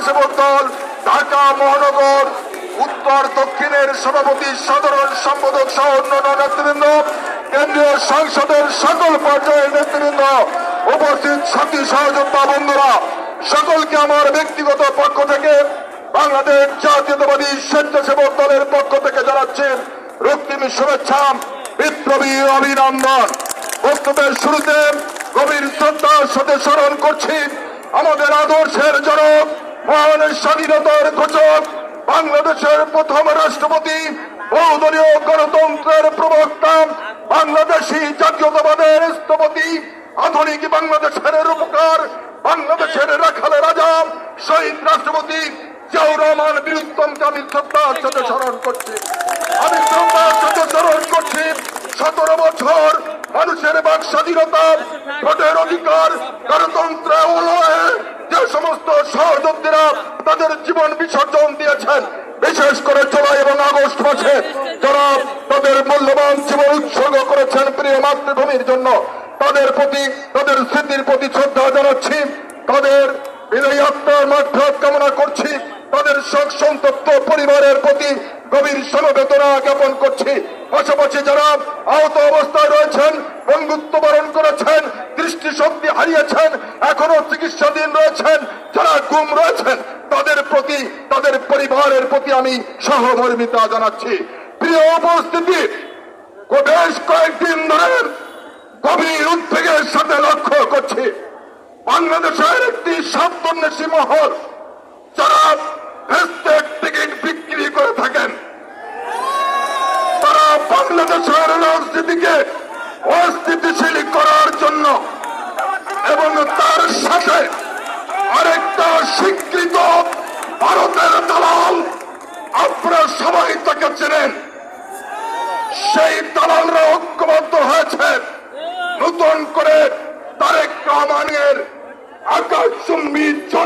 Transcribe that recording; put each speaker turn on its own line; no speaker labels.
স্বেচ্ছাসেবক দল ঢাকা মহানগর উত্তর দক্ষিণের সভাপতি, সাধারণ সম্পাদক সহ অন্যান্য নেতৃবৃন্দ, কেন্দ্রীয় সংসদের সকল পর্যায়ের নেতৃবৃন্দ, উপস্থিত সাথী সহযোদ্ধা বন্ধুরা, সকলকে আমার ব্যক্তিগত পক্ষ থেকে বাংলাদেশ জাতীয়তাবাদী স্বেচ্ছাসেবক দলের পক্ষ থেকে জানাচ্ছি রক্তিম শুভেচ্ছা, বিপ্লবী অভিনন্দন। বক্তব্যের শুরুতে গভীর শ্রদ্ধার সাথে স্মরণ করছি আমাদের আদর্শের জনক, মহান স্বাধীনতার ঘোষক, বাংলাদেশের প্রথম রাষ্ট্রপতি, বহুদলীয় গণতন্ত্রের প্রবক্তা, বাংলাদেশী জাতীয়তাবাদের স্থপতি, আধুনিক বাংলাদেশের রূপকার, বাংলাদেশের রাখালে রাজা, শহীদ রাষ্ট্রপতি জিয়াউর রহমান বীরুত্তমকে আমি শ্রদ্ধার সাথে স্মরণ করছি। আমি শ্রদ্ধার সাথে স্মরণ করছি 17 বছর মানুষের বাক স্বাধীনতা, ভোটের অধিকার, গণতন্ত্র উন্নয়নে যে সমস্ত সহযোগীরা তাদের জীবন বিসর্জন দিয়েছেন, বিশেষ করে জুলাই এবং আগস্ট মাসে যারা তাদের মূল্যবান জীবন উৎসর্গ করেছেন প্রিয় মাতৃভূমির জন্য, তাদের প্রতি, তাদের স্মৃতির প্রতি শ্রদ্ধা জানাচ্ছি। তাদের বিদায়ী আত্মার মাগফিরাত কামনা করছি। তাদের শোক সন্তপ্ত পরিবারের প্রতি গভীর সমবেদনা জ্ঞাপন করছি। পাশাপাশি যারা আহত অবস্থায় রয়েছেন, বন্ধুত্ব বরণ করেছেন, দৃষ্টিশক্তি হারিয়েছেন, এখনো চিকিৎসাধীন রয়েছেন, যারা গুম রয়েছেন, তাদের প্রতি, তাদের পরিবারের প্রতি আমি সহমর্মিতা জানাচ্ছি। প্রিয় উপস্থিতি, বেশ কয়েকদিন ধরে গভীর উদ্বেগের সাথে লক্ষ্য করছি বাংলাদেশের একটি স্বার্থান্বেষী মহল যারা ফেস্টেক টিকিট বিক্রি করে থাকেন, তারা বাংলাদেশের রাজনীতিকে অস্থিতিশীল করার জন্য এবং তার সাথে আরেকটা স্বীকৃত ভারতের দালাল, আপনারা সবাই তাকে চেনেন, সেই দালালরা ঐক্যবদ্ধ হয়েছে নতুন করে তারেক রহমানের আকাশচুম্বী জন